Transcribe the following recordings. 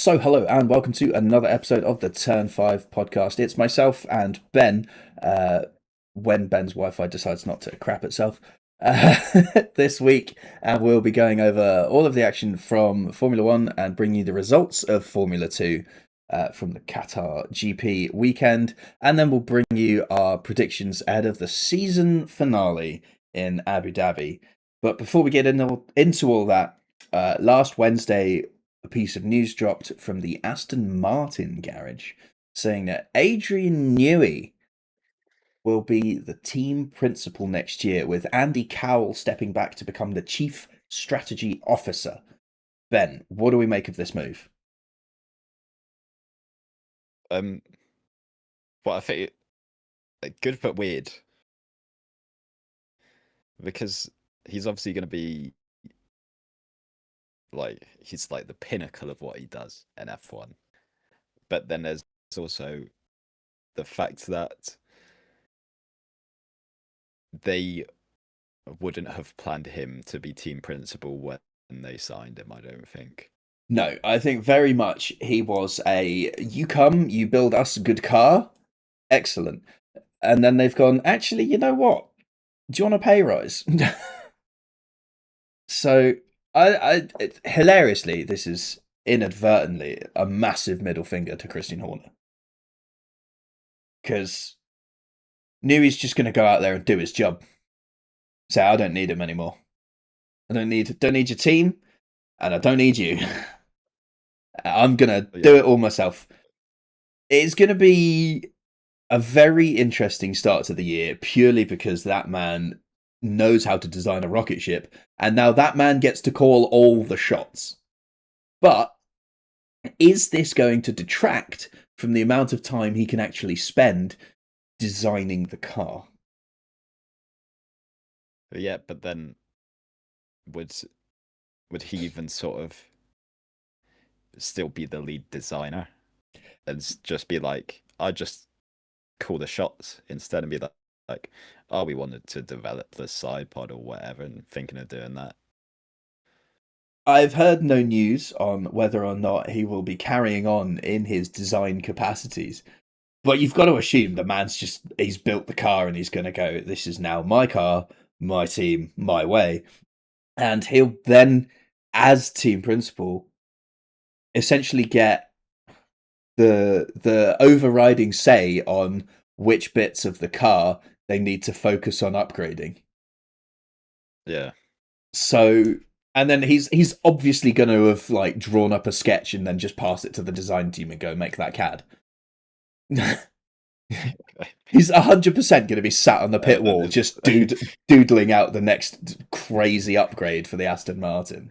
So, hello and welcome to another episode of the Turn 5 podcast. It's myself and Ben, uh, when Ben's Wi Fi decides not to crap itself, uh, this week. And we'll be going over all of the action from Formula One and bring you the results of Formula 2 from the Qatar GP weekend. And then we'll bring you our predictions ahead of the season finale in Abu Dhabi. But before we get into all that, last Wednesday, a piece of news dropped from the Aston Martin garage saying that Adrian Newey will be the team principal next year, with Andy Cowell stepping back to become the chief strategy officer. Ben, what do we make of this move? Um, well, I think good but weird because he's obviously going to be he's like the pinnacle of what he does in F1. But then there's also the fact that they wouldn't have planned him to be team principal when they signed him, I don't think. No, I think very much he was you come, you build us a good car, excellent. And then they've gone, actually, you know what? Do you want a pay rise? So hilariously, this is inadvertently a massive middle finger to Christian Horner, because Newey's just going to go out there and do his job. Say, I don't need him anymore. I don't need your team, and I don't need you. I'm gonna do it all myself. It's gonna be a very interesting start to the year, purely because that man knows how to design a rocket ship, and now that man gets to call all the shots. But is this going to detract from the amount of time he can actually spend designing the car? Yeah, but then would would he even sort of still be the lead designer and just be like, I just call the shots instead and be like, oh, we wanted to develop the side pod or whatever, and thinking of doing that. I've heard no news on whether or not he will be carrying on in his design capacities. But you've got to assume the he's built the car and he's going to go, this is now my car, my team, my way. And he'll then, as team principal, essentially get the overriding say on which bits of the car they need to focus on upgrading. Yeah. So, and then he's obviously going to have like drawn up a sketch and then just pass it to the design team and go make that CAD. He's 100% going to be sat on the pit wall just doodling out the next crazy upgrade for the Aston Martin.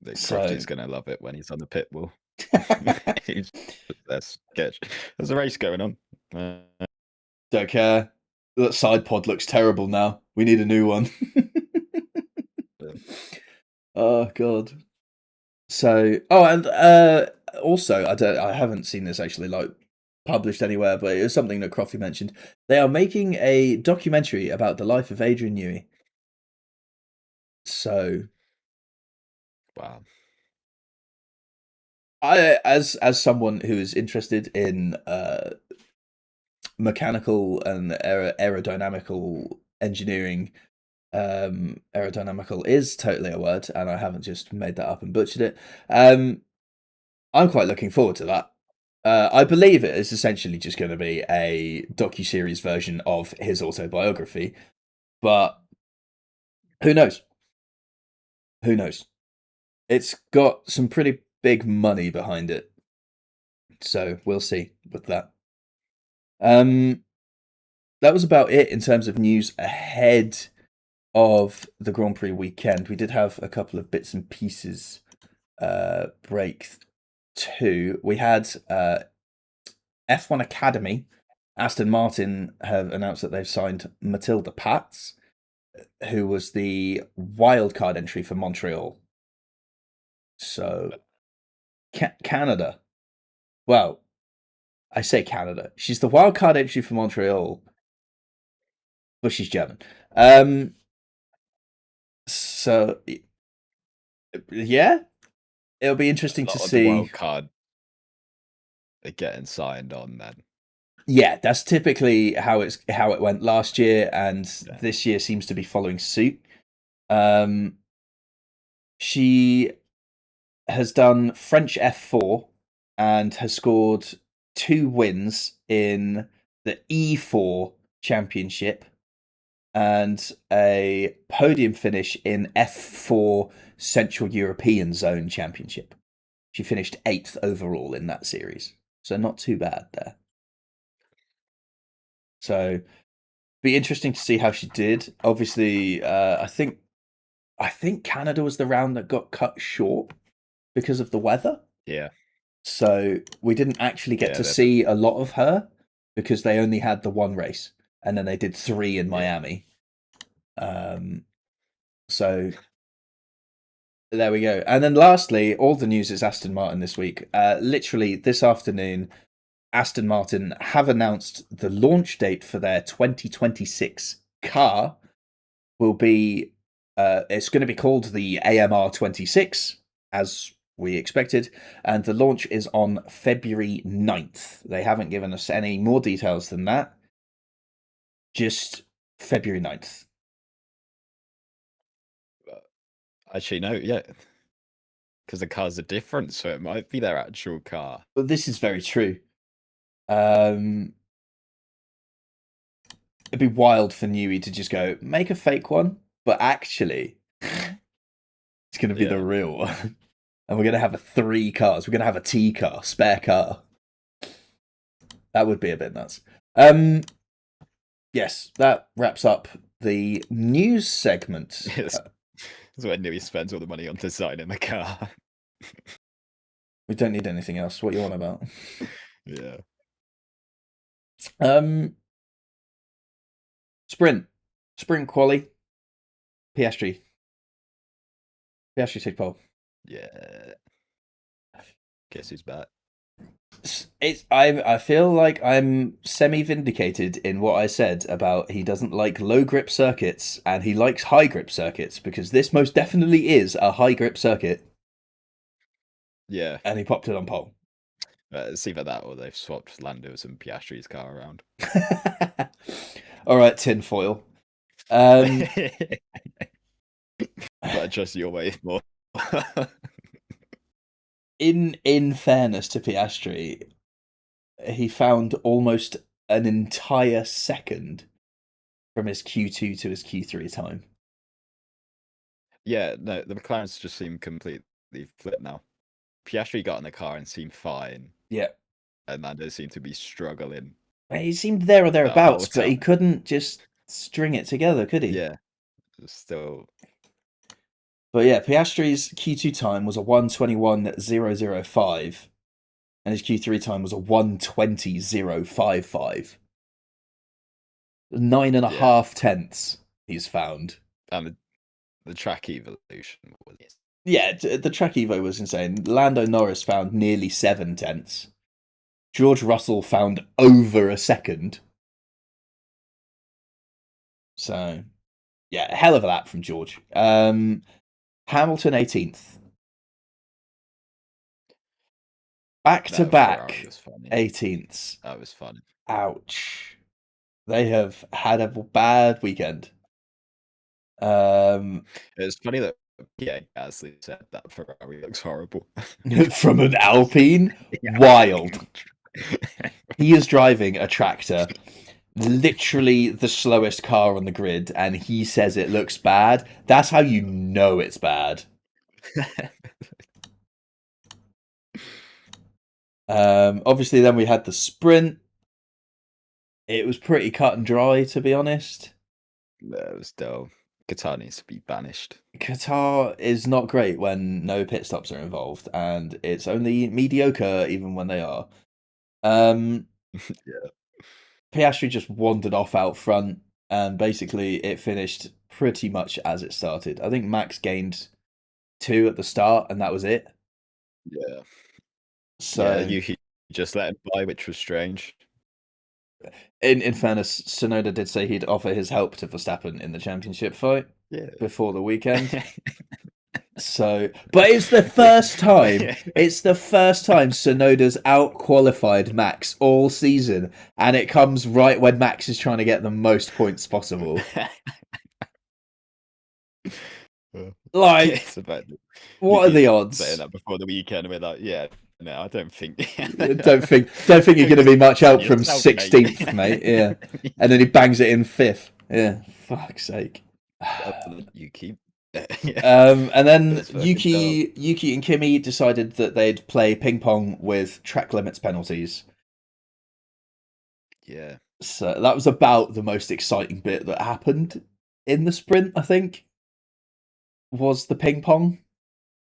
The Crofty's going to love it when he's on the pit wall. That's sketch. There's a race going on. Don't care. That side pod looks terrible now. We need a new one. Oh god. So, and also, I haven't seen this actually like published anywhere, but it was something that Crofty mentioned. They are making a documentary about the life of Adrian Newey. So, wow. As someone who is interested in mechanical and aerodynamical engineering, aerodynamical is totally a word, and I haven't just made that up and butchered it. I'm quite looking forward to that. I believe it is essentially just going to be a docu-series version of his autobiography, but who knows? Who knows? It's got some pretty big money behind it, so we'll see with that. That was about it in terms of news ahead of the Grand Prix weekend. We did have a couple of bits and pieces break too. We had F1 Academy. Aston Martin have announced that they've signed Matilda Pats, who was the wildcard entry for Montreal. So, Canada. Well, I say Canada. She's the wildcard entry for Montreal, but she's German. So, yeah, It'll be A interesting to lot of the see. wild card are getting signed on then. Yeah, that's typically how it went last year, and Yeah. this year seems to be following suit. She has done French F4 and has scored 2 wins in the E4 championship and a podium finish in F4 Central European Zone Championship. She finished 8th overall in that series, so not too bad there. So, be interesting to see how she did. Obviously, I think Canada was the round that got cut short because of the weather. Yeah. So we didn't actually get to Yeah, see a lot of her because they only had the one race, and then they did 3 in Miami. So there we go. And then lastly, all the news is Aston Martin this week. Literally this afternoon, Aston Martin have announced the launch date for their 2026 car will be. It's going to be called the AMR 26, as we expected, and the launch is on February 9th. They haven't given us any more details than that. Just February 9th. actually no, yeah, because the cars are different, so it might be their actual car. But this is very true. It'd be wild for Newey to just go make a fake one, but actually, it's going to be the real one. And we're going to have 3 cars. We're going to have a T car, spare car. That would be a bit nuts. Yes, that wraps up the news segment. Yes. That's where Newey spends all the money on designing the car. We don't need anything else. What you on about? Yeah. Sprint quali. Piastri take pole. Yeah. Guess who's back? I feel like I'm semi-vindicated in what I said about he doesn't like low grip circuits and he likes high grip circuits, because this most definitely is a high grip circuit. Yeah. And he popped it on pole. It's either that or they've swapped Lando's and Piastri's car around. All right, tinfoil. But just your way more. In fairness to Piastri, he found almost an entire second from his Q2 to his Q3 time. Yeah, no, the McLarens just seem completely flipped now. Piastri got in the car and seemed fine. Yeah. And Lando seemed to be struggling. He seemed there or thereabouts, but he couldn't just string it together, could he? Yeah. Still. But yeah, Piastri's Q2 time was a 1:21.005, and his Q3 time was a 1:20.055. 9.5 tenths he's found. And the track evolution was. Yeah, the track evo was insane. Lando Norris found nearly 7 tenths. George Russell found over a second. So, yeah, hell of a lap from George. Hamilton 18th. Back to back 18ths. That was fun. Ouch. They have had a bad weekend. It's funny that Gasly said that Ferrari looks horrible. From an Alpine? Wild. He is driving a tractor, literally the slowest car on the grid, and he says it looks bad. That's how you know it's bad. Obviously, then we had the sprint. It was pretty cut and dry, to be honest. It was dull. Qatar needs to be banished. Qatar is not great when no pit stops are involved, and it's only mediocre even when they are. Yeah. Piastri just wandered off out front, and basically it finished pretty much as it started. I think Max gained 2 at the start, and that was it. Yeah. So you just let him by, which was strange. In fairness, Tsunoda did say he'd offer his help to Verstappen in the championship fight before the weekend. So, but it's the first time. It's the first time Sonoda's out-qualified Max all season, and it comes right when Max is trying to get the most points possible. Like, it's about what are the saying odds? that before the weekend, and we're like, yeah, no, I don't think. Don't think you're going to be much help from Yourself, 16th, mate. Yeah, and then he bangs it in 5th. Yeah, fuck's sake. You keep. And then That's fucking dumb. Yuki and Kimi decided that they'd play ping pong with track limits penalties. Yeah. So that was about the most exciting bit that happened in the sprint, I think, was the ping pong.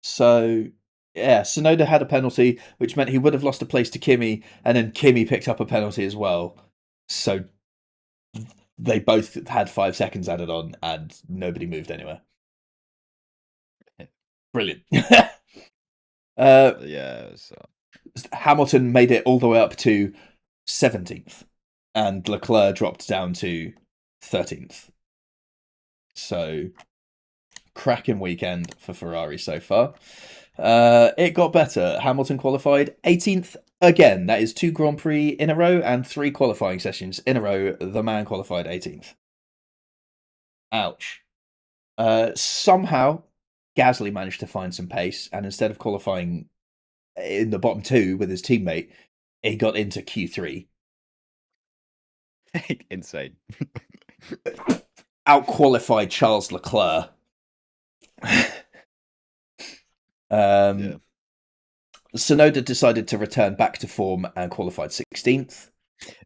So yeah, Sonoda had a penalty, which meant he would have lost a place to Kimi, and then Kimi picked up a penalty as well. So they both had 5 seconds added on, and nobody moved anywhere. Brilliant. Yeah. So. Hamilton made it all the way up to 17th, and Leclerc dropped down to 13th. So, cracking weekend for Ferrari so far. It got better. Hamilton qualified 18th again. That is 2 Grand Prix in a row and 3 qualifying sessions in a row. The man qualified 18th. Ouch. Somehow, Gasly managed to find some pace, and instead of qualifying in the bottom 2 with his teammate, he got into Q3. Insane. Out-qualified Charles Leclerc. Yeah. Sonoda decided to return back to form and qualified 16th.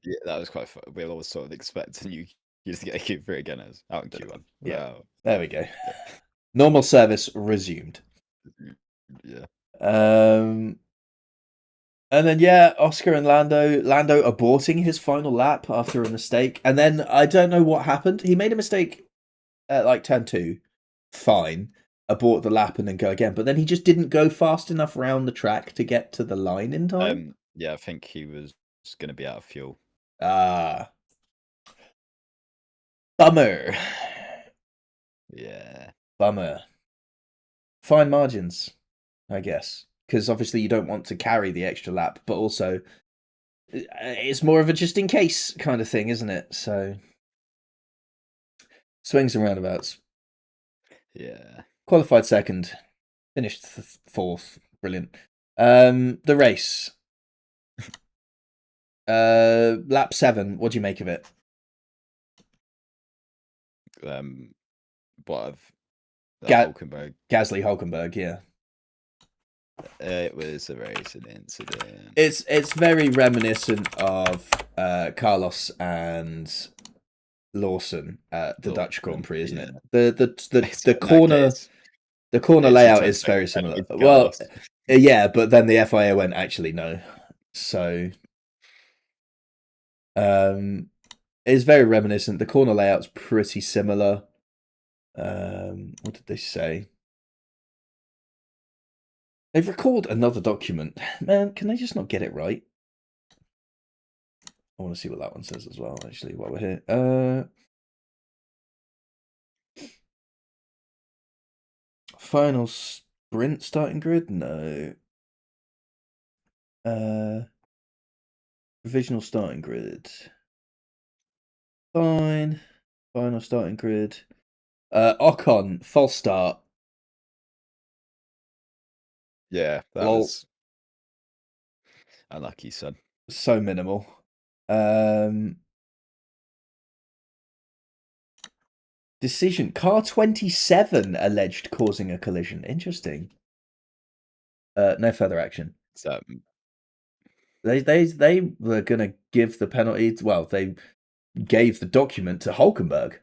Yeah, that was quite fun. We were all sort of expecting you just to get a Q3 again as out in Q1. Yeah. Wow. There we go. Yeah. Normal service resumed. Yeah. And then Oscar and Lando aborting his final lap after a mistake, and then I don't know what happened. He made a mistake at like turn 2, fine, abort the lap and then go again, but then he just didn't go fast enough around the track to get to the line in time. Yeah, I think he was going to be out of fuel. Bummer. Yeah. Bummer. Fine margins, I guess, because obviously you don't want to carry the extra lap, but also it's more of a just in case kind of thing, isn't it? So swings and roundabouts. Yeah. Qualified second, finished 4th. Brilliant. The race. Lap 7. What do you make of it? What of Hulkenberg? Gasly Hulkenberg, yeah. It was a racing incident. It's very reminiscent of Carlos and Lawson at the Dutch Grand Prix, isn't it? The corner layout is very similar. Well, yeah, but then the FIA went, actually no. So it's very reminiscent. The corner layout's pretty similar. What did they say? They've recalled another document. Man, can they just not get it right? I want to see what that one says as well, actually, while we're here. Final sprint starting grid? No. Provisional starting grid. Fine. Final starting grid. Ocon, false start. Yeah, that was unlucky, son. So minimal. Decision. Car 27 alleged causing a collision. Interesting. No further action. So they were gonna give the penalty. Well, they gave the document to Hulkenberg.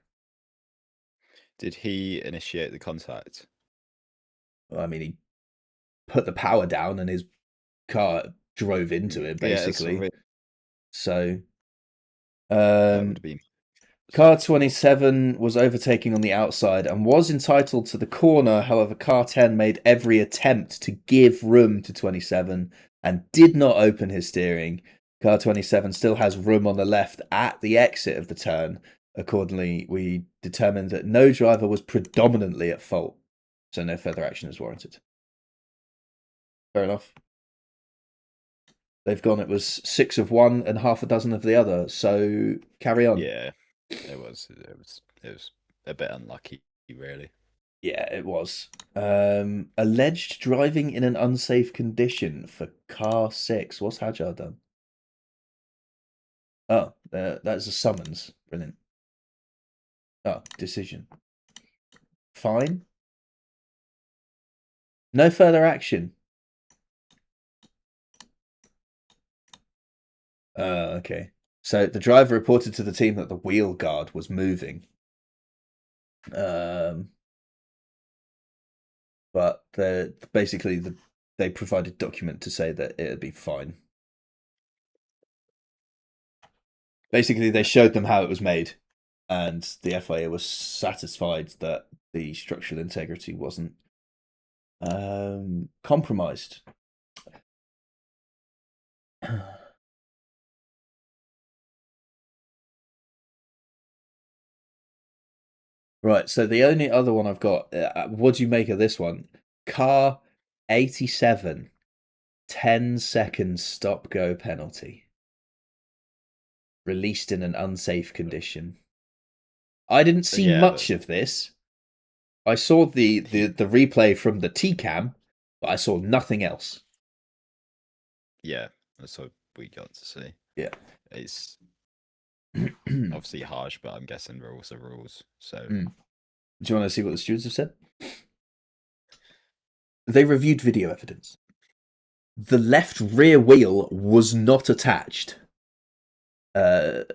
Did he initiate the contact? Well, I mean, he put the power down and his car drove into it, basically. Yeah, so, that would be. Car 27 was overtaking on the outside and was entitled to the corner. However, Car 10 made every attempt to give room to 27 and did not open his steering. Car 27 still has room on the left at the exit of the turn. Accordingly, we determined that no driver was predominantly at fault. So no further action is warranted. Fair enough. They've gone, it was 6 of one and half a dozen of the other, so carry on. Yeah, it was a bit unlucky, really. Yeah, it was. Alleged driving in an unsafe condition for car 6. What's Hajar done? Oh, that's a summons. Brilliant. Oh, decision. Fine. No further action. Okay. So the driver reported to the team that the wheel guard was moving. But they provided document to say that it'd be fine. Basically, they showed them how it was made, and the FIA was satisfied that the structural integrity wasn't compromised. Right, so the only other one I've got, what do you make of this one? Car 87, 10 seconds stop-go penalty. Released in an unsafe condition. I didn't see much of this. I saw the replay from the T-cam, but I saw nothing else. Yeah, that's what we got to see. Yeah. It's obviously harsh, but I'm guessing rules are rules. So, do you want to see what the stewards have said? They reviewed video evidence. The left rear wheel was not attached. The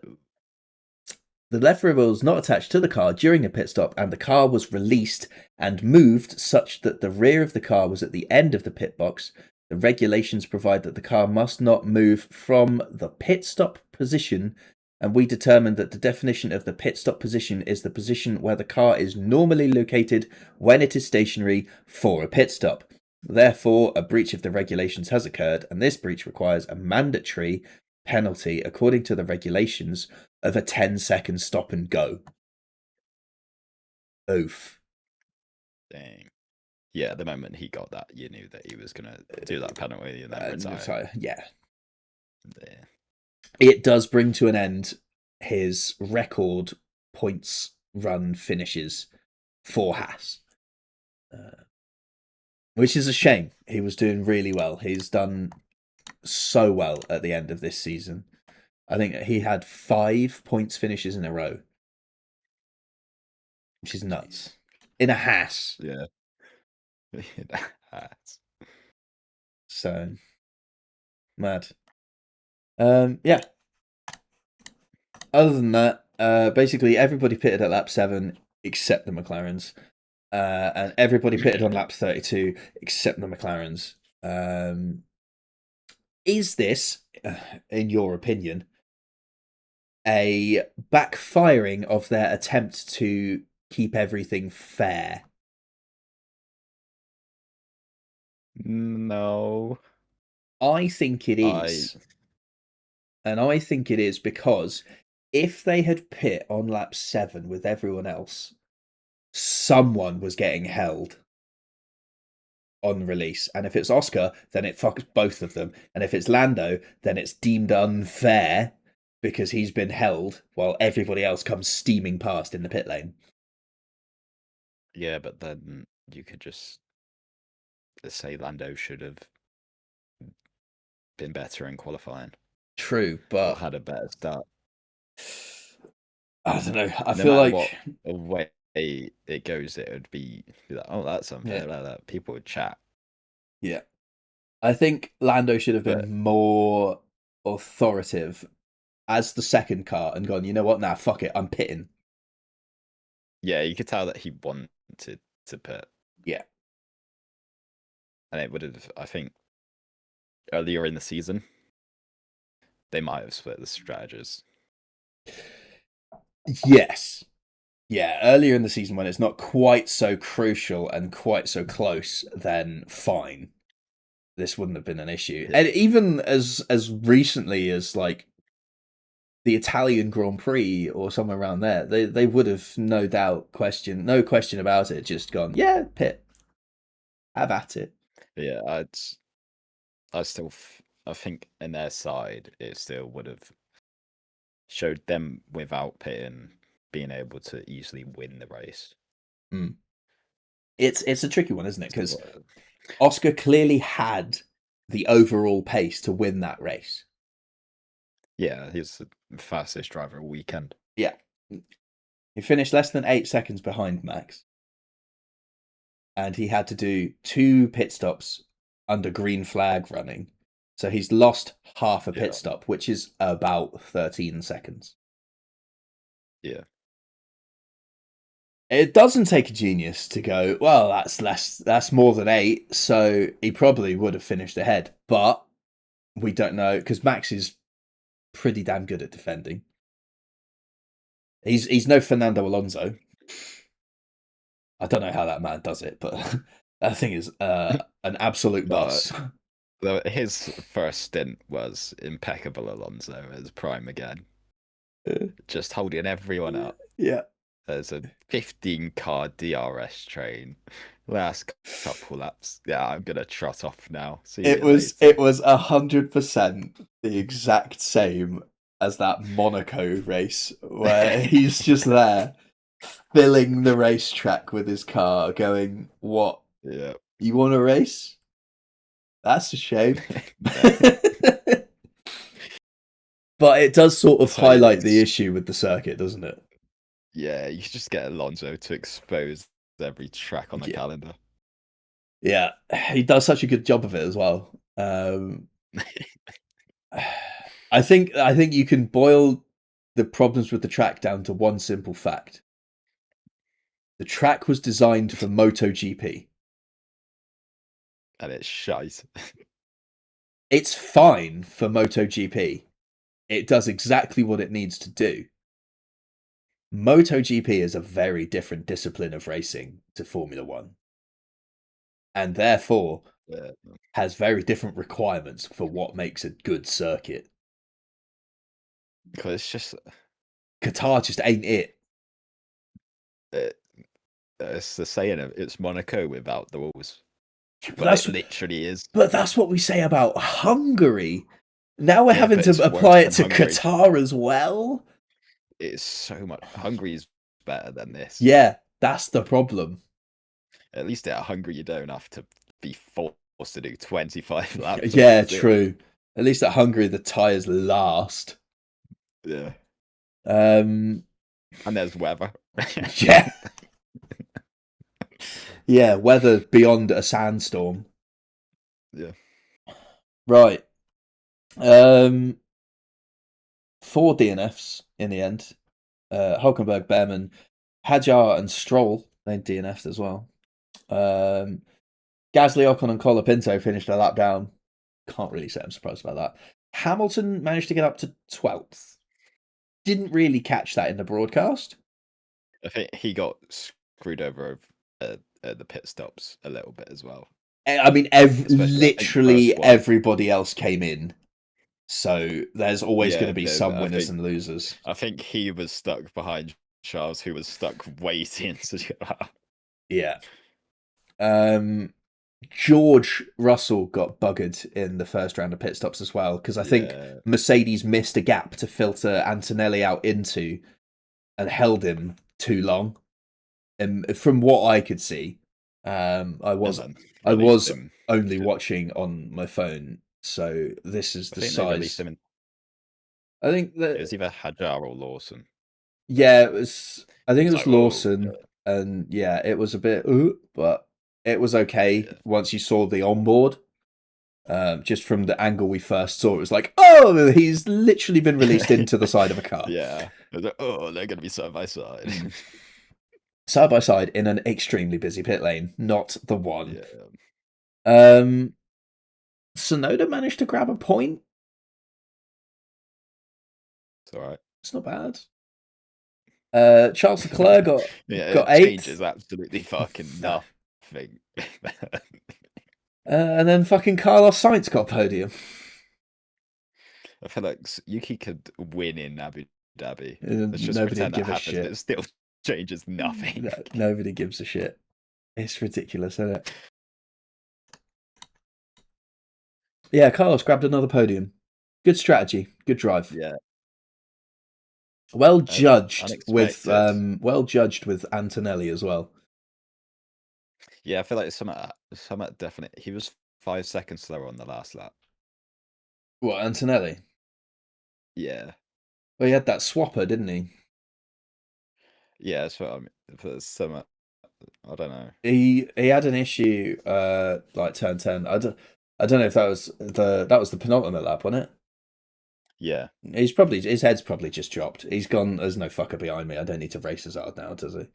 left rear wheel was not attached to the car during a pit stop, and the car was released and moved such that the rear of the car was at the end of the pit box. The regulations provide that the car must not move from the pit stop position, and we determined that the definition of the pit stop position is the position where the car is normally located when it is stationary for a pit stop. Therefore, a breach of the regulations has occurred, and this breach requires a mandatory penalty, according to the regulations, of a 10-second stop and go. Oof. Dang. Yeah, the moment he got that, you knew that he was going to do that penalty and then retire. Yeah. It does bring to an end his record points run finishes for Haas. Which is a shame. He was doing really well. He's done so well at the end of this season. I think he had 5 points finishes in a row, which is nuts. In a Haas. Yeah. In a Haas. So, mad. Yeah. Other than that, basically everybody pitted at lap 7 except the McLarens. And everybody pitted on lap 32 except the McLarens. Is this, in your opinion, a backfiring of their attempt to keep everything fair? No. I think it is. And I think it is because if they had pit on lap 7 with everyone else, someone was getting held on release. And if it's Oscar, then it fucks both of them. And if it's Lando, then it's deemed unfair because he's been held while everybody else comes steaming past in the pit lane. Yeah, but then you could just say Lando should have been better in qualifying. True, but... Or had a better start. I don't know. I feel like... what way it goes, it would be like, oh, that's unfair. Yeah. Like that. People would chat. Yeah. I think Lando should have been more authoritative as the second car and gone, you know what, nah, fuck it, I'm pitting. Yeah, you could tell that he wanted to pit. Yeah. And it would have, I think, earlier in the season, they might have split the strategies. Yes. Yeah, earlier in the season when it's not quite so crucial and quite so close, then fine. This wouldn't have been an issue. Yeah. And even as recently as like the Italian Grand Prix or somewhere around there, they would have no question about it, just gone, yeah, pit. have at it. Yeah, I think in their side, it still would have showed them without pitting being able to easily win the race. It's a tricky one, isn't it? Because So, Oscar clearly had the overall pace to win that race. yeah, he's the fastest driver all weekend. Yeah. He finished less than 8 seconds behind Max. And he had to do 2 pit stops under green flag running. So he's lost half a pit stop, which is about 13 seconds. Yeah. It doesn't take a genius to go, well, that's more than 8, so he probably would have finished ahead. But we don't know, because Max is pretty damn good at defending. He's no Fernando Alonso. I don't know how that man does it, but that thing is an absolute boss. His first stint was impeccable, Alonso, as prime again. Just holding everyone up. Yeah. There's a 15-car DRS train. Last couple laps. Yeah, I'm gonna trot off now. It was 100% the exact same as that Monaco race where he's just there filling the racetrack with his car, going, "What? Yeah. You want to race? That's a shame." But it does sort of highlight the issue with the circuit, doesn't it? Yeah, you just get Alonso to expose every track on the calendar. Yeah, he does such a good job of it as well. I think you can boil the problems with the track down to one simple fact. The track was designed for MotoGP. And it's shite. It's fine for MotoGP. It does exactly what it needs to do. MotoGP is a very different discipline of racing to Formula One. And therefore has very different requirements for what makes a good circuit. Because it's just... Qatar just ain't it. It's the saying of it's Monaco without the rules. But it literally is. But that's what we say about Hungary. Now we're having to apply it to Qatar as well. It's so much. Hungary's better than this. Yeah, that's the problem. At least at Hungary, you don't have to be forced to do 25 laps. Yeah, true. At least at Hungary, the tyres last. Yeah. And there's weather. Yeah. Yeah, weather beyond a sandstorm. Yeah. Right. 4 DNFs in the end. Hulkenberg, Behrman, Hadjar and Stroll, they DNF'd as well. Gasly, Ocon and Colapinto finished a lap down. Can't really say I'm surprised about that. Hamilton managed to get up to 12th. Didn't really catch that in the broadcast. I think he got screwed over at the pit stops a little bit as well. I mean, literally everybody else came in. So there's always going to be some winners and losers. I think he was stuck behind Charles, who was stuck waiting to get out. Yeah. George Russell got buggered in the first round of pit stops as well, because I think Mercedes missed a gap to filter Antonelli out into and held him too long. And from what I could see, I was only watching on my phone, so this is the size. I think that it was either Hadjar or Lawson. Yeah, it was. I think it was Lawson, and yeah, it was a bit, but it was okay once you saw the onboard. Just from the angle we first saw, it was like, oh, he's literally been released into the side of a car. Yeah, like, oh, they're going to be side by side. Side by side in an extremely busy pit lane, not the one. Yeah. Tsunoda managed to grab a point. It's all right. It's not bad. Charles Leclerc got 8th. Changes absolutely fucking nothing. And then fucking Carlos Sainz got podium. I feel like Yuki could win in Abu Dhabi. Let's just nobody give a shit. It still changes nothing. Nobody gives a shit. It's ridiculous, isn't it? Yeah, Carlos grabbed another podium. Good strategy. Good drive. Yeah, Well judged with unexpected. well judged with Antonelli as well. Yeah, I feel like some definite. He was 5 seconds slower on the last lap. What, Antonelli? Yeah, Well, he had that swapper, didn't he? yeah. That's what I mean. For some, I don't know. He had an issue like turn 10. I don't know if that was the penultimate lap, wasn't it? Yeah, His head's probably just dropped. He's gone. There's no fucker behind me. I don't need to race as hard now, does he?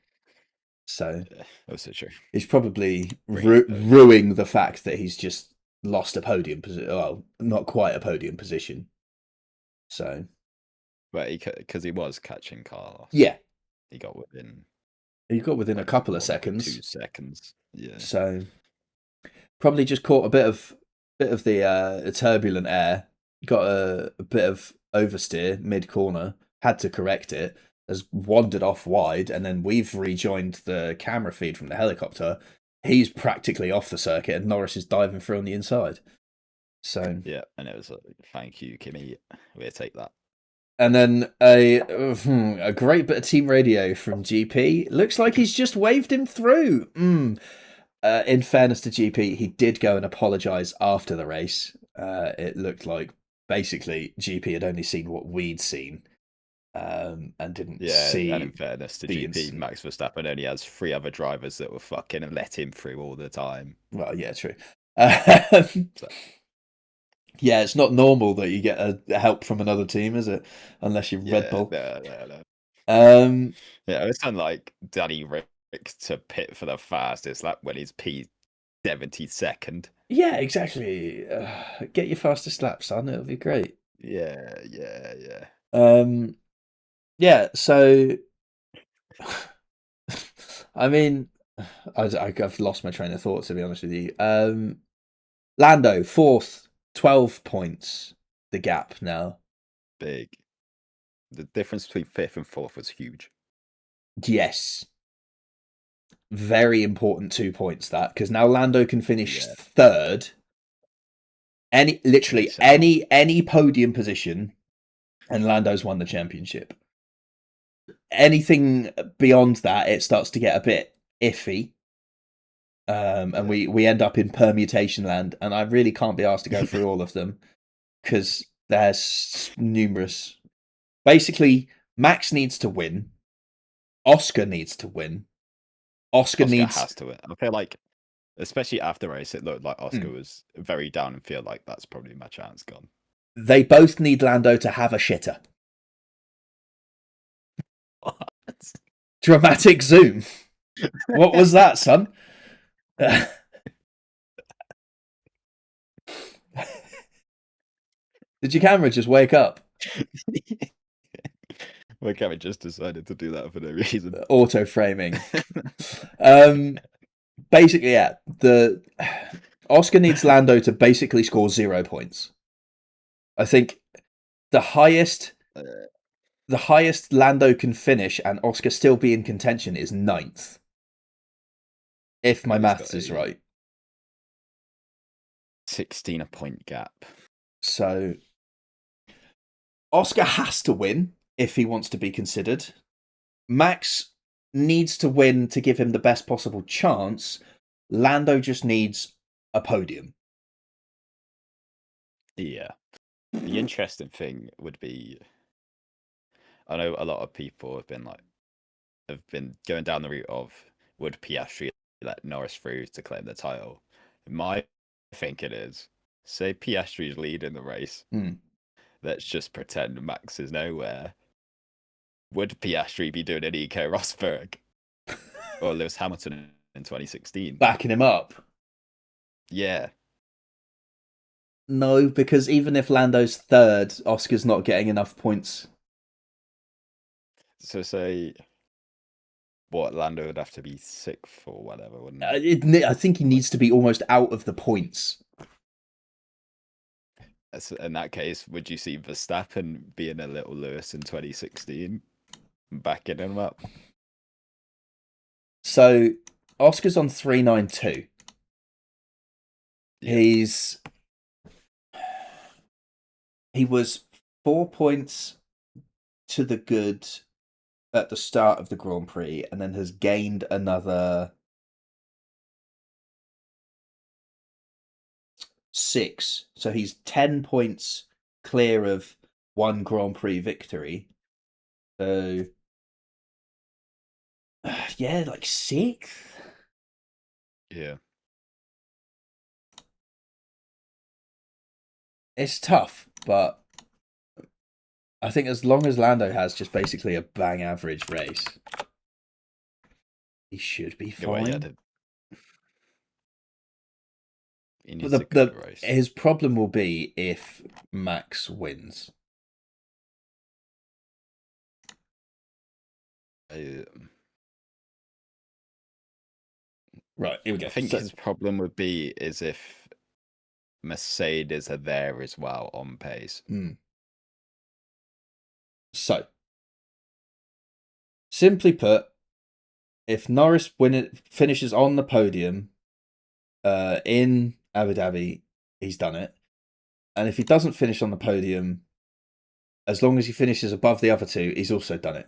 So yeah, also true. he's probably Bringing the podium, ruining the fact that he's just lost a podium position. Well, not quite a podium position. So but because he was catching Carlos, yeah, he got within he got within a like couple of what, seconds. 2 seconds. Yeah, So probably just caught a bit of the turbulent air. Got a bit of oversteer mid corner. Had to correct it. Has wandered off wide, and then we've rejoined the camera feed from the helicopter. He's practically off the circuit, and Norris is diving through on the inside. So, yeah, and it was like, thank you, Kimmy. We'll take that. and then a great bit of team radio from GP. Looks like he's just waved him through. In fairness to GP, he did go and apologise after the race. It looked like basically GP had only seen what we'd seen, and didn't Yeah, and see in fairness to the GP, incident. Max Verstappen only has 3 other drivers that were fucking and let him through all the time. Well, yeah, true. So, Yeah, it's not normal that you get a help from another team, is it? Unless you're Red yeah, Bull. no. Um, Yeah, it's unlike Danny Rick to pit for the fastest lap when he's P72nd. yeah, exactly. Get your fastest lap, son. It'll be great. Yeah. Um, yeah. So, I mean, I've lost my train of thought, to be honest with you. Lando fourth, 12 points. The gap now. Big. The difference between 5th and 4th was huge. Yes, very important 2 points that, because now Lando can finish Yeah. third. And he Literally set up. any podium position, and Lando's won the championship. Anything beyond that, it starts to get a bit iffy. And we end up in permutation land, and I really can't be asked to go through all of them because there's numerous. Basically, Max needs to win. Oscar needs to win. Oscar needs. has to win. I feel like, especially after the race, it looked like Oscar was very down and feel like that's probably my chance gone. They both need Lando to have a shitter. What? Dramatic zoom. What was that, son? Did your camera just wake up? My camera just decided to do that for no reason. Auto framing. Basically, yeah. The Oscar needs Lando to basically score 0 points. I think the highest Lando can finish and Oscar still be in contention is 9th. If my maths is right. 16 point gap. So Oscar has to win if he wants to be considered. Max needs to win to give him the best possible chance. Lando just needs a podium. Yeah. The interesting thing would be, I know a lot of people have been going down the route of, would Piastri let Norris through to claim the title? My thinking is, say Piastri's leading the race. Let's just pretend Max is nowhere. Would Piastri be doing an Nico Rosberg or Lewis Hamilton in 2016? Backing him up? Yeah. No, because even if Lando's third, Oscar's not getting enough points. So say, what, Lando would have to be 6th or whatever, wouldn't I think he needs to be almost out of the points. In that case, would you see Verstappen being a little Lewis in 2016, backing him up? So Oscar's on 392. Yeah. He's He was 4 points to the good at the start of the Grand Prix, and then has gained another 6. So he's 10 points clear of one Grand Prix victory. So, yeah, like 6th. Yeah. It's tough, but I think as long as Lando has just basically a bang average race, he should be Yeah, well, fine. he But needs a good race. his problem will be if Max wins. Right, here we go. I think his problem would be is if Mercedes are there as well on pace. So, simply put, if Norris finishes on the podium in Abu Dhabi, he's done it. And if he doesn't finish on the podium, as long as he finishes above the other two, he's also done it.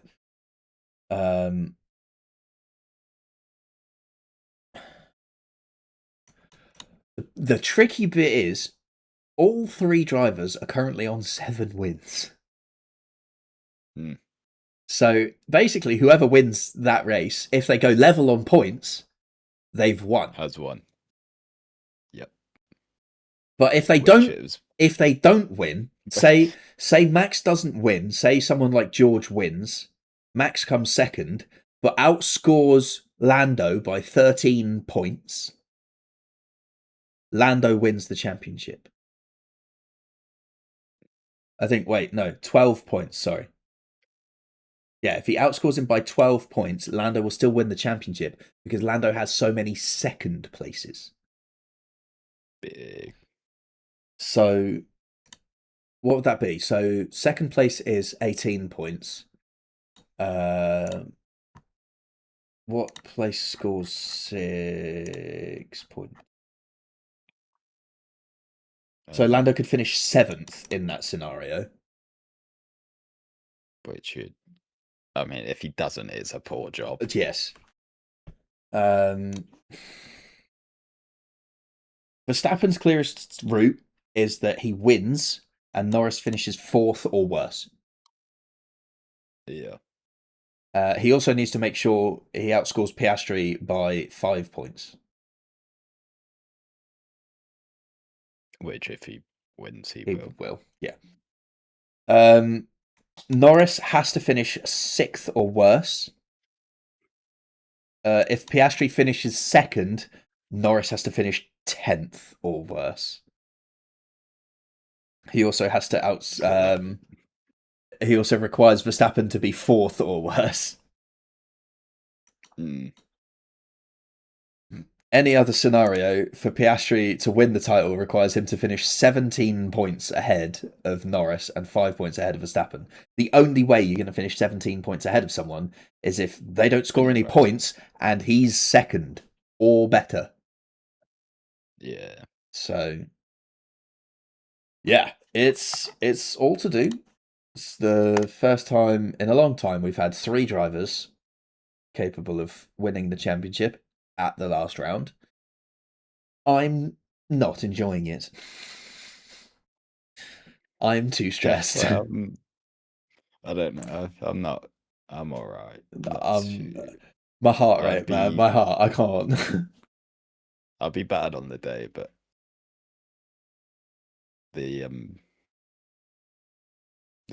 The tricky bit is all 3 drivers are currently on 7 wins. So basically, whoever wins that race, if they go level on points, they've won. Has won. Yep. But if they don't win, say Max doesn't win, say someone like George wins, Max comes second, but outscores Lando by 13 points, Lando wins the championship. I think, 12 points, sorry. Yeah, if he outscores him by 12 points, Lando will still win the championship because Lando has so many second places. Big. So, what would that be? So, second place is 18 points. What place scores 6 points? So, Lando could finish 7th in that scenario. Which would, I mean, if he doesn't, it's a poor job. Yes. Verstappen's clearest route is that he wins and Norris finishes 4th or worse. Yeah. He also needs to make sure he outscores Piastri by 5 points. Which, if he wins, he will. Yeah. Norris has to finish 6th or worse. If Piastri finishes 2nd, Norris has to finish 10th or worse. He also has to he also requires Verstappen to be 4th or worse. Any other scenario for Piastri to win the title requires him to finish 17 points ahead of Norris and 5 points ahead of Verstappen. The only way you're going to finish 17 points ahead of someone is if they don't score any points and he's 2nd or better. Yeah. So, yeah, it's all to do. It's the first time in a long time we've had 3 drivers capable of winning the championship at the last round. I'm not enjoying it. I'm too stressed. I don't know. I'm not. I'm all right. My heart rate, man. My heart. I can't. I'll be bad on the day, but the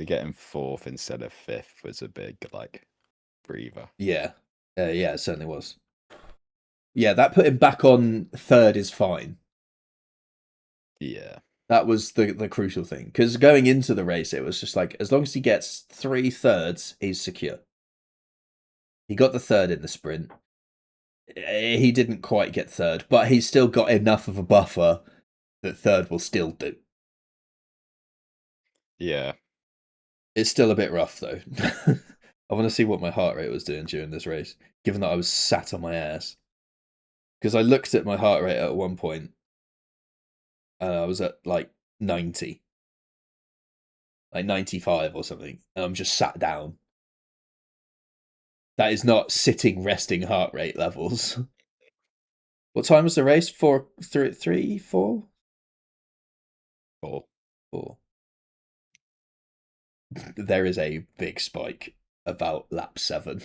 getting 4th instead of 5th was a big breather. Yeah, it certainly was. Yeah, that put him back on 3rd is fine. Yeah, that was the crucial thing, because going into the race, it was just like, as long as he gets 3/3, he's secure. He got the 3rd in the sprint. He didn't quite get 3rd, but he's still got enough of a buffer that 3rd will still do. Yeah. It's still a bit rough, though. I want to see what my heart rate was doing during this race, given that I was sat on my ass. Because I looked at my heart rate at one point, and I was at 90. like 95 or something, and I'm just sat down. That is not sitting, resting heart rate levels. What time was the race? 4, 3, 4? 4. 4. There is a big spike about lap 7.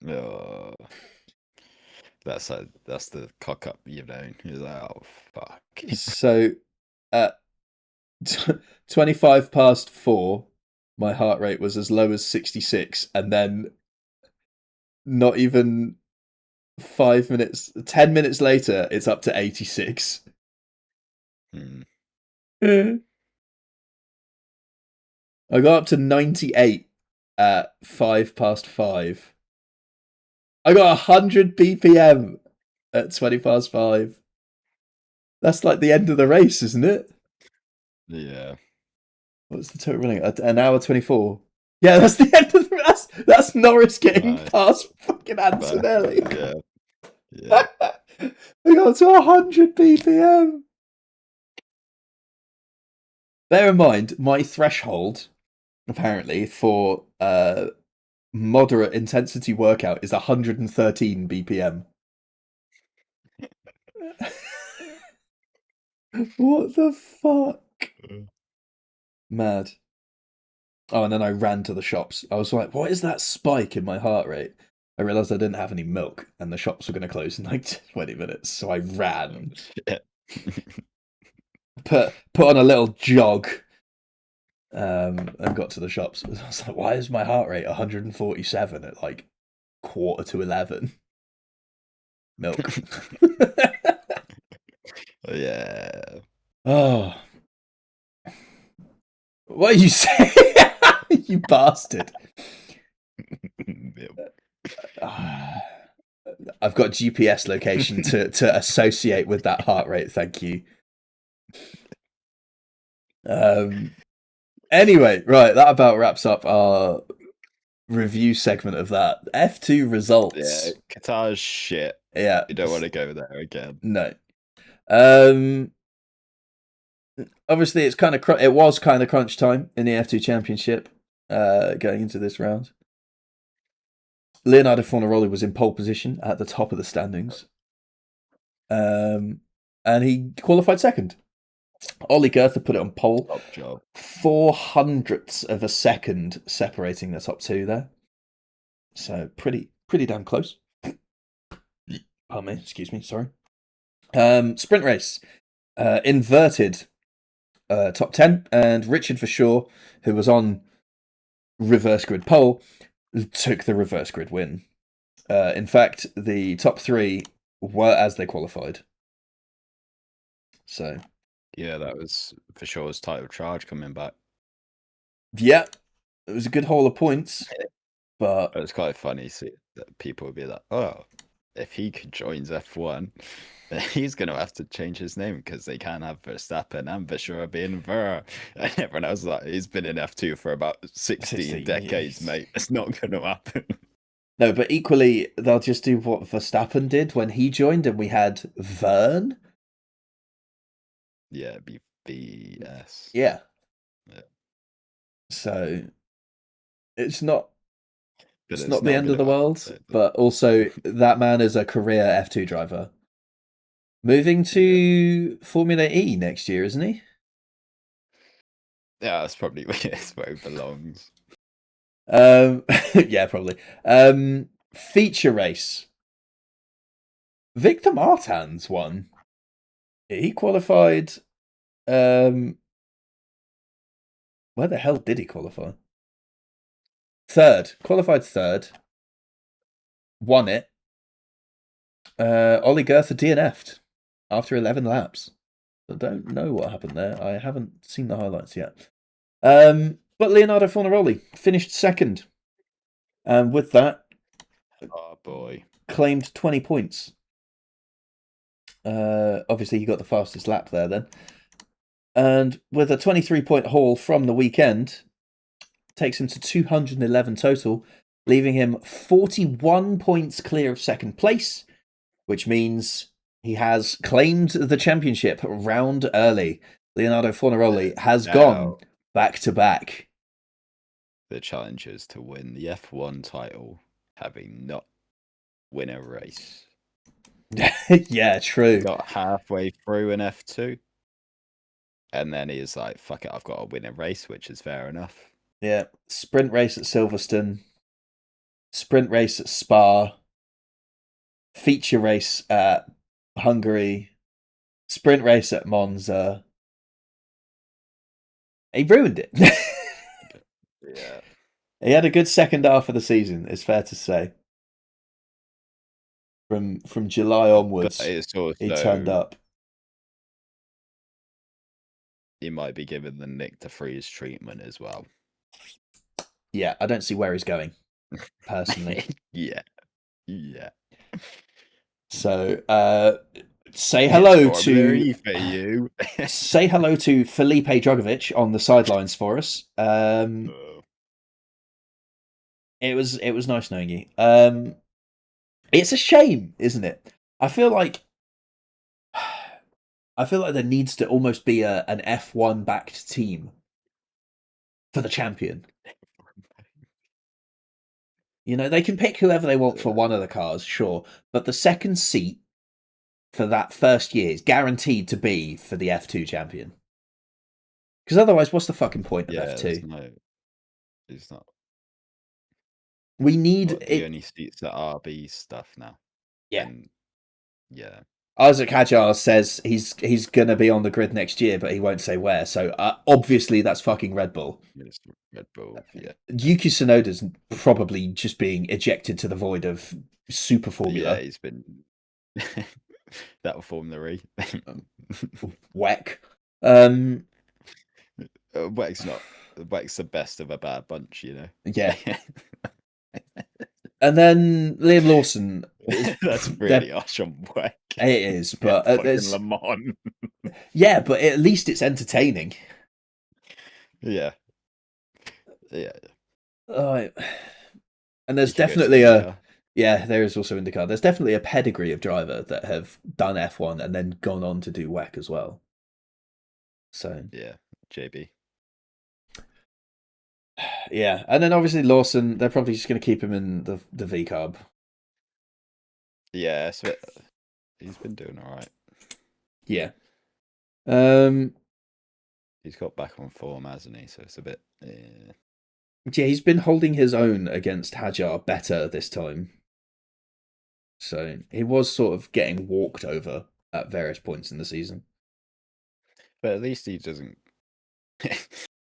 Oh, that's the cock up, you know. He's like, oh fuck. So at 25 past 4, my heart rate was as low as 66, and then not even 10 minutes later, it's up to 86. I got up to 98 at 5 past 5. I got 100 BPM at 20 past 5. That's like the end of the race, isn't it? Yeah. What's the total running? An hour 24. Yeah, that's the end of the that's Norris getting past fucking Antonelli. Yeah. I got to 100 BPM. Bear in mind, my threshold, apparently, for moderate intensity workout is 113 BPM. What the fuck? Mad. Oh, and then I ran to the shops. I was like, what is that spike in my heart rate? I realised I didn't have any milk, and the shops were going to close in like 20 minutes, so I ran. Put on a little jog, and got to the shops. I was like, why is my heart rate 147 at like 10:45? Milk. Yeah. Oh. What are you saying? You bastard. I've got GPS location to associate with that heart rate, thank you. Anyway, right, that about wraps up our review segment of that. F2 results. Yeah, Qatar's shit. Yeah. You don't want to go there again. No. Obviously, it was kind of crunch time in the F2 Championship going into this round. Leonardo Fornaroli was in pole position at the top of the standings. And he qualified second. Ollie Goethe put it on pole. Top job. 0.04 of a second separating the top two there. So pretty damn close. Pardon me, excuse me, sorry. Sprint race. Inverted top 10, and Richard Verschoor, who was on reverse grid pole, took the reverse grid win. In fact, the top 3 were as they qualified. So yeah, that was Verschoor's title charge coming back. Yeah, it was a good haul of points, but it was quite funny see that people would be like, "Oh, if he joins F1, then he's going to have to change his name because they can't have Verstappen and Verschoor being Ver." And everyone else was like, "He's been in F2 for about 16 decades, mate. It's not going to happen." No, but equally, they'll just do what Verstappen did when he joined, and we had Vern. Yeah, BS. Yeah. So it's not. It's not the end of the world, but also that man is a career F2 driver. Moving to Formula E next year, isn't he? Yeah, that's probably where he belongs. Yeah, probably. Feature race. Victor Martins won. He qualified. Where the hell did he qualify? Third. Qualified third. Won it. Ollie Goethe DNF'd after 11 laps. I don't know what happened there. I haven't seen the highlights yet. But Leonardo Fornaroli finished second. And with that, oh boy, claimed 20 points. Obviously, he got the fastest lap there then. And with a 23-point haul from the weekend, takes him to 211 total, leaving him 41 points clear of second place, which means he has claimed the championship round early. Leonardo Fornaroli has gone back to back. The challenge is to win the F1 title, having not win a race. Yeah, true. Got halfway through in F2, and then he's like, "Fuck it, I've got to win a race," which is fair enough. Yeah, sprint race at Silverstone, sprint race at Spa, feature race at Hungary, sprint race at Monza. He ruined it. Yeah. He had a good second half of the season, it's fair to say. From July onwards, But it's also, he turned up. He might be given the Nick de Vries treatment as well. Yeah, I don't see where he's going, personally. Yeah. So, say hello to for you. say hello to Felipe Drogovic on the sidelines for us. It was nice knowing you. It's a shame, isn't it? I feel like there needs to almost be an F1 backed team for the champion. You know, they can pick whoever they want for one of the cars, sure, but the second seat for that first year is guaranteed to be for the F2 champion. Because otherwise, what's the fucking point of F2? It's not. We need the only seats that RB stuff now. Yeah. Yeah. Isaac Hajar says he's going to be on the grid next year, but he won't say where. So obviously that's fucking Red Bull. It's Red Bull, yeah. Yuki Tsunoda's probably just being ejected to the void of Super Formula. Yeah, he's been... That'll form the re. Weck. Weck's the best of a bad bunch, you know? Yeah. And then Liam Lawson. That's really harsh on Weck. It is, but there's Le Mans. Yeah, but at least it's entertaining. Yeah. And there's definitely there is also IndyCar. There's definitely a pedigree of driver that have done F1 and then gone on to do WEC as well. So yeah, JB. Yeah, and then obviously Lawson, they're probably just going to keep him in the V carb. Yeah, so he's been doing all right. Yeah. He's got back on form, hasn't he? So it's a bit. Yeah, he's been holding his own against Hajar better this time. So he was sort of getting walked over at various points in the season. But at least he doesn't.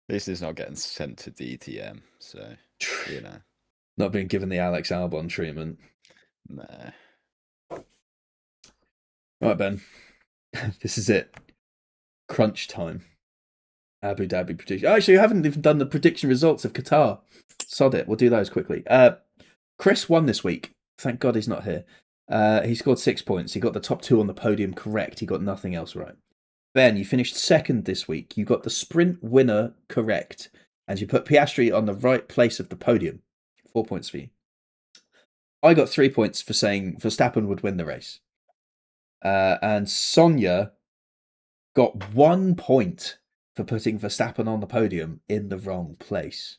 At least he's not getting sent to DTM. So, you know. Not being given the Alex Albon treatment. Nah. Right, Ben. This is it. Crunch time. Abu Dhabi prediction. Actually, you haven't even done the prediction results of Qatar. Sod it. We'll do those quickly. Chris won this week. Thank God he's not here. He scored 6 points. He got the top two on the podium correct. He got nothing else right. Ben, you finished second this week. You got the sprint winner correct. And you put Piastri on the right place of the podium. 4 points for you. I got 3 points for saying Verstappen would win the race. And Sonia got 1 point for putting Verstappen on the podium in the wrong place.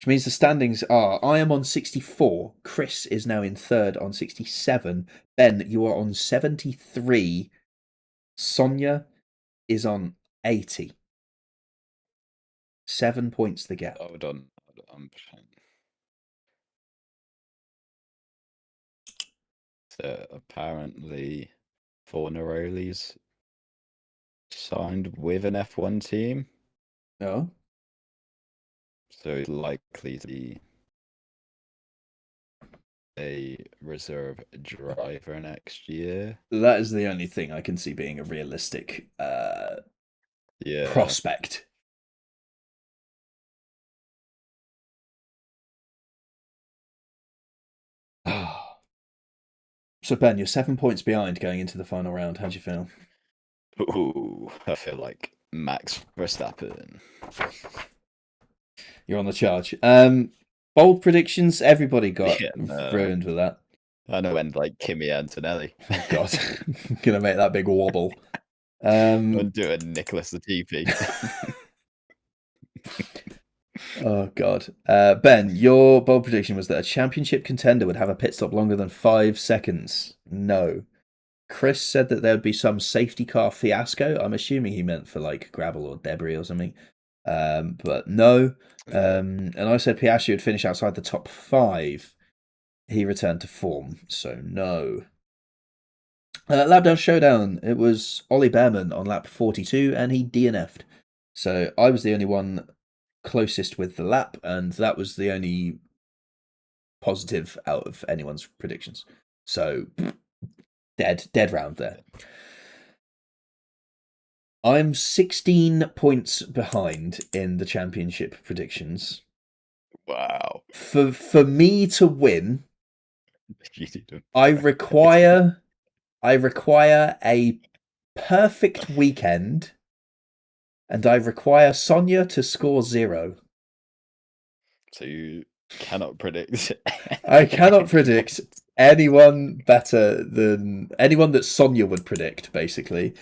Which means the standings are, I am on 64, Chris is now in third on 67, Ben, you are on 73, Sonia is on 80. 7 points the gap. Hold on. So apparently, Fornaroli's signed with an F1 team. Oh? So it's likely to be a reserve driver next year. That is the only thing I can see being a realistic prospect. So Ben, you're 7 points behind going into the final round. How do you feel? Ooh, I feel like Max Verstappen. You're on the charge. Bold predictions, everybody got ruined with that. I know, and like Kimi Antonelli. Oh God, I'm gonna make that big wobble. I'm doing Nicholas Latifi. Oh God, Ben, your bold prediction was that a championship contender would have a pit stop longer than 5 seconds. No. Chris said that there would be some safety car fiasco. I'm assuming he meant for like gravel or debris or something. But no. Yeah. And I said Piastri would finish outside the top 5. He returned to form, so no. Lap down showdown. It was Ollie Behrman on lap 42, and he DNF'd. So I was the only one closest with the lap, and that was the only positive out of anyone's predictions. So dead round there. I'm 16 points behind in the championship predictions. Wow. For me to win, You didn't. I require a perfect weekend, and I require Sonia to score 0. So you cannot predict. I cannot predict anyone better than anyone that Sonia would predict, basically.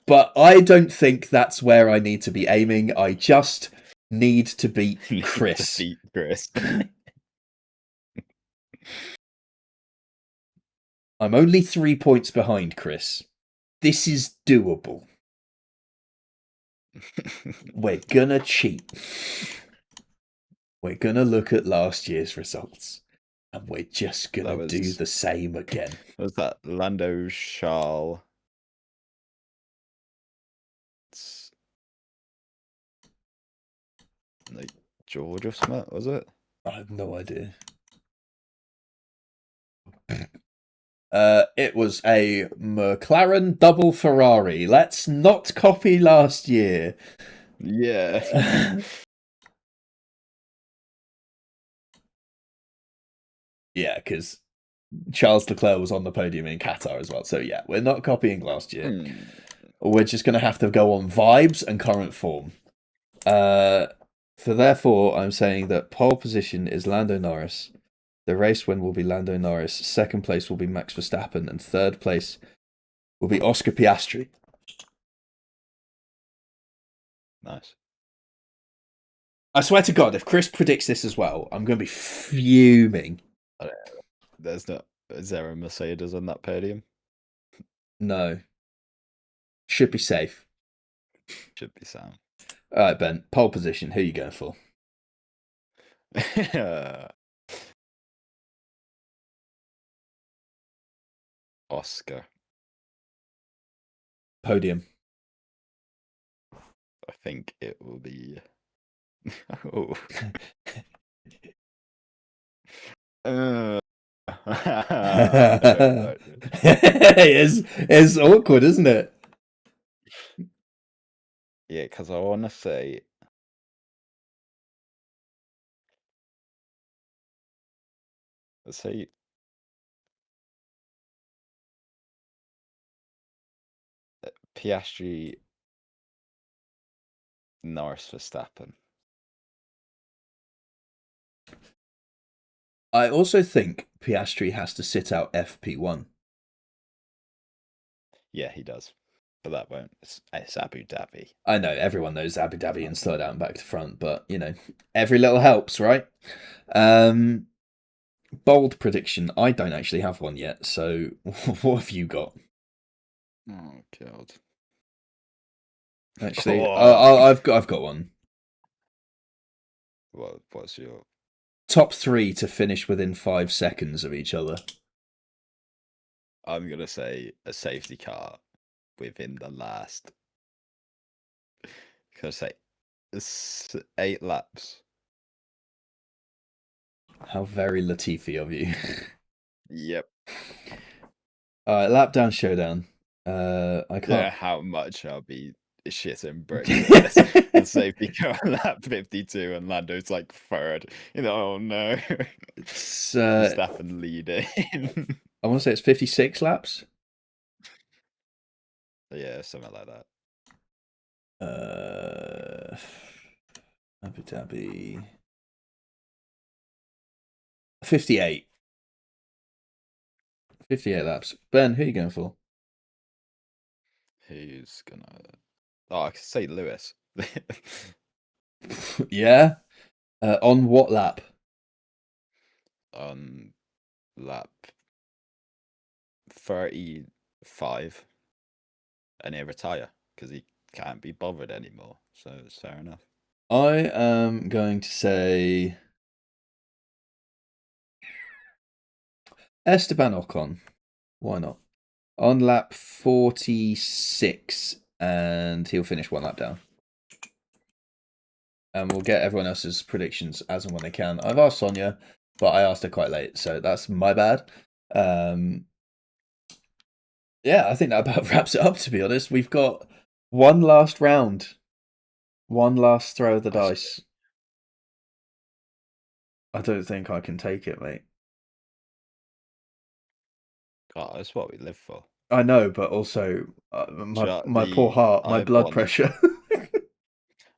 But I don't think that's where I need to be aiming. I just need to beat Chris. To beat Chris. I'm only 3 points behind Chris. This is doable. We're gonna cheat. We're gonna look at last year's results. And we're just gonna do the same again. Was that Lando Charles? Like George or something, was it? I have no idea. It was a McLaren double Ferrari. Let's not copy last year. Yeah. Yeah, because Charles Leclerc was on the podium in Qatar as well. So yeah, we're not copying last year. We're just going to have to go on vibes and current form. So therefore, I'm saying that pole position is Lando Norris. The race win will be Lando Norris. Second place will be Max Verstappen. And third place will be Oscar Piastri. Nice. I swear to God, if Chris predicts this as well, I'm going to be fuming. Is there a Mercedes on that podium? No. Should be safe. Should be sound. All right, Ben. Pole position. Who are you going for? Oscar. Podium. I think it will be. Oh. It's awkward, isn't it? Yeah, because I want to say. Let's say. Piastri, Norris, Verstappen. I also think Piastri has to sit out FP1. Yeah, he does. But that won't. It's Abu Dhabi. I know, everyone knows Abu Dhabi and slow down back to front, but, you know, every little helps, right? Bold prediction. I don't actually have one yet, so what have you got? Oh, God. Actually, I've got one. What's your top 3 to finish within 5 seconds of each other? I'm gonna say a safety car within the last. Can I say 8 laps? How very Latifi of you. Yep. All right, lap down showdown. I can't. Yeah, how much I'll be shitting bricks the safety car on lap 52 and Lando's like third. You know, oh no. It's Verstappen leading. I want to say it's 56 laps. Yeah, something like that. Abu Dhabi. 58. 58 laps. Ben, who are you going for? Who's gonna? Oh, I could say Lewis. Yeah. On what lap? On lap 35, and he'll retire because he can't be bothered anymore. So it's fair enough. I am going to say Esteban Ocon. Why not? On lap 46, and he'll finish one lap down. And we'll get everyone else's predictions as and when they can. I've asked Sonia, but I asked her quite late, so that's my bad. Yeah, I think that about wraps it up, to be honest. We've got one last round. One last throw of the dice. I don't think I can take it, mate. God, that's what we live for. I know, but also my poor heart, my blood pressure.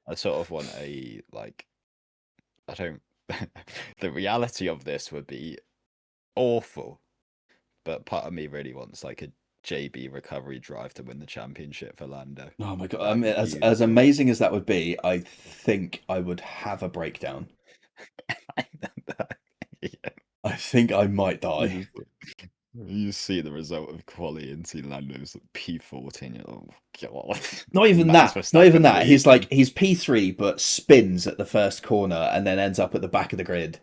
I sort of want a, like, I don't. The reality of this would be awful, but part of me really wants like a JB recovery drive to win the championship for Lando. Oh my god! I mean, as amazing as that would be, I think I would have a breakdown. Yeah. I think I might die. You see the result of quality and see Lando's P14. Oh god! Not even that. Not even that. He's P3, but spins at the first corner and then ends up at the back of the grid,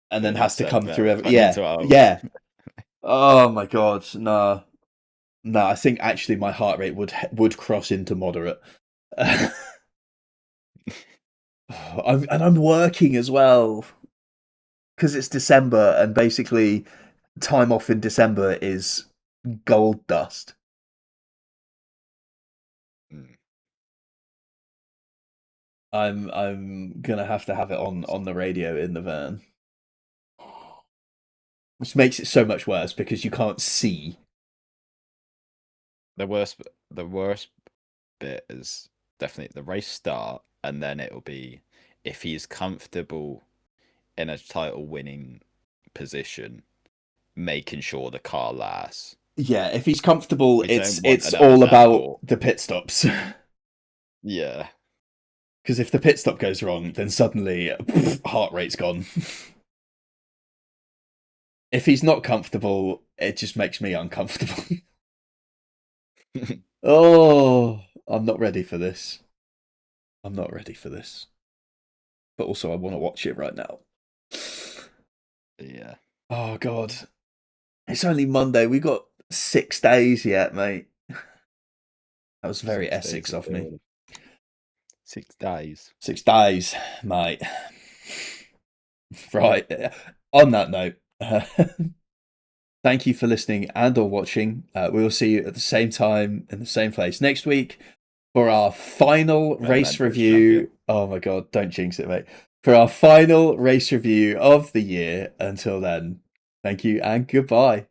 and then has to come through. Yeah. Oh my god! No. I think actually my heart rate would cross into moderate. I'm working as well because it's December, and basically time off in December is gold dust. I'm gonna have to have it on the radio in the van, which makes it so much worse because you can't see. The worst bit is definitely the race start, and then it'll be if he's comfortable in a title winning position, making sure the car lasts. Yeah, if he's comfortable, it's all about the pit stops. Yeah. Because if the pit stop goes wrong, then suddenly heart rate's gone. If he's not comfortable, it just makes me uncomfortable. Oh, I'm not ready for this. I'm not ready for this. But also, I want to watch it right now. Yeah. Oh, God. It's only Monday. We got 6 days yet, mate. That was very Essex of me. 6 days. 6 days, mate. Right. On that note, thank you for listening and or watching. We will see you at the same time in the same place next week for our final race review. Oh my god, don't jinx it, mate. For our final race review of the year. Until then, thank you and goodbye.